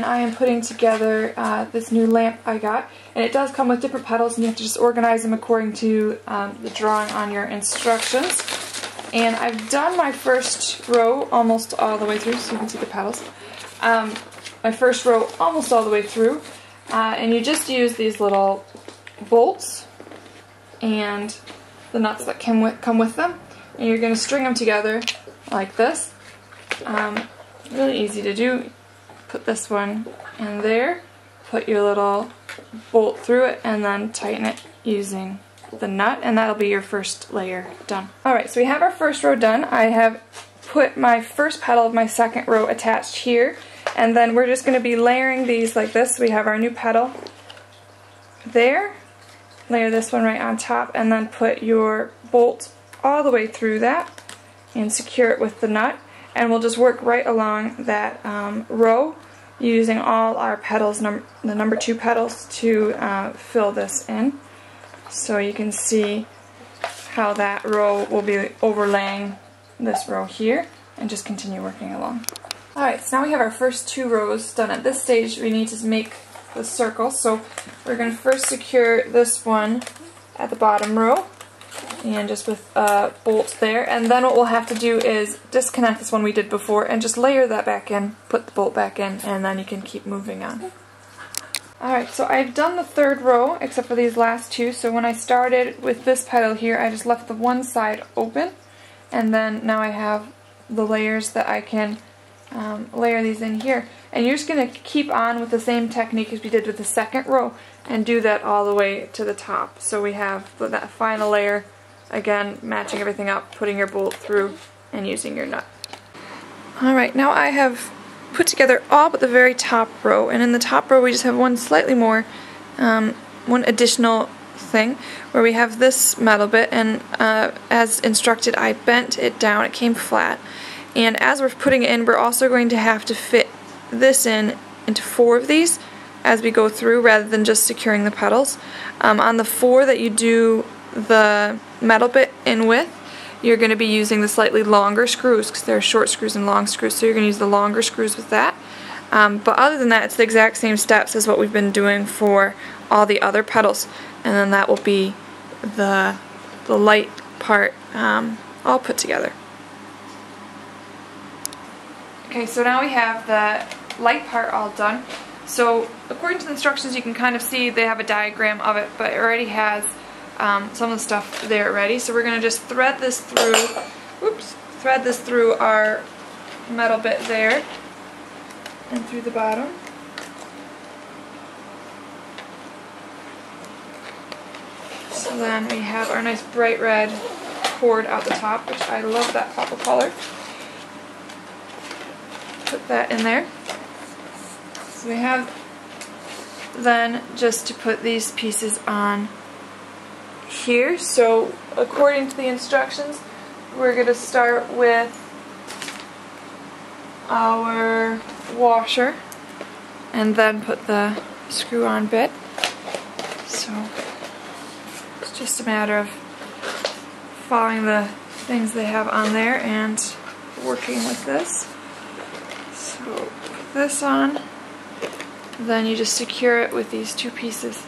I am putting together this new lamp I got, and it does come with different petals, and you have to just organize them according to the drawing on your instructions. And I've done my first row almost all the way through, so you can see the petals. My first row almost all the way through, and you just use these little bolts and the nuts that come with them, and you're going to string them together like this. Really easy to do. Put this one in there, put your little bolt through it, and then tighten it using the nut, and that'll be your first layer done. Alright, so we have our first row done. I have put my first petal of my second row attached here, and then we're just going to be layering these like this. We have our new petal there, layer this one right on top, and then put your bolt all the way through that and secure it with the nut. And we'll just work right along that row using all our petals, the number 2 petals, to fill this in. So you can see how that row will be overlaying this row here, and just continue working along. Alright, so now we have our first 2 rows done. At this stage we need to make the circle, so we're going to first secure this one at the bottom row, and just with a bolt there, and then what we'll have to do is disconnect this one we did before and just layer that back in, put the bolt back in, and then you can keep moving on. Alright, so I've done the 3rd row except for these last 2, so when I started with this petal here I just left the one side open, and then now I have the layers that I can layer these in here. And you're just going to keep on with the same technique as we did with the 2nd row and do that all the way to the top. So we have that final layer, again matching everything up, putting your bolt through, and using your nut. Alright, now I have put together all but the very top row, and in the top row we just have one slightly more, one additional thing where we have this metal bit, and as instructed I bent it down, it came flat, and as we're putting it in we're also going to have to fit this into 4 of these as we go through rather than just securing the petals. On the 4 that you do the metal bit in with, you're going to be using the slightly longer screws because there are short screws and long screws, so you're going to use the longer screws with that. But other than that, it's the exact same steps as what we've been doing for all the other petals, and then that will be the light part all put together. Okay, so now we have the light part all done. So according to the instructions you can kind of see they have a diagram of it, but it already has some of the stuff there already. So we're going to just thread this through our metal bit there and through the bottom. So then we have our nice bright red cord out the top, which I love that pop of color. Put that in there. So we have then just to put these pieces on here. So according to the instructions we're going to start with our washer and then put the screw-on bit. So it's just a matter of following the things they have on there and working with this. So put this on, then you just secure it with these 2 pieces.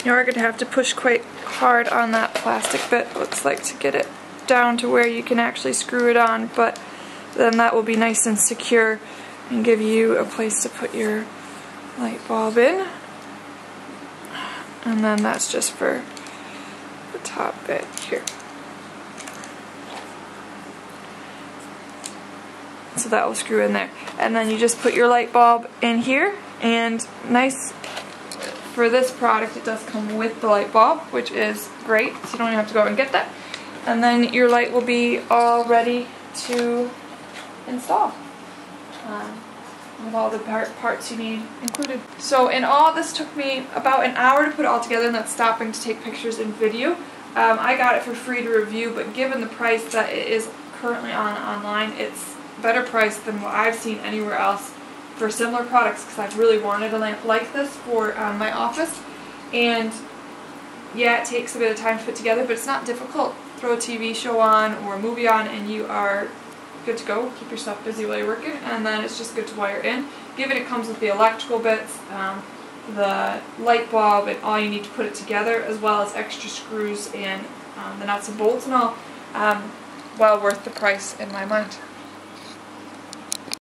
You are going to have to push quite hard on that plastic bit, looks like, to get it down to where you can actually screw it on, but then that will be nice and secure and give you a place to put your light bulb in. And then that's just for the top bit here. So that will screw in there. And then you just put your light bulb in here, and nice. For this product it does come with the light bulb, which is great, so you don't even have to go and get that. And then your light will be all ready to install with all the parts you need included. So in all, this took me about an hour to put it all together, and that's stopping to take pictures and video. I got it for free to review, but given the price that it is currently online, it's better priced than what I've seen anywhere else for similar products because I've really wanted a lamp like this for my office. And yeah, it takes a bit of time to put together, but it's not difficult. Throw a TV show on or a movie on and you are good to go. Keep yourself busy while you're working, and then it's just good to wire in. Given it comes with the electrical bits, the light bulb, and all you need to put it together, as well as extra screws and the nuts and bolts and all, well worth the price in my mind.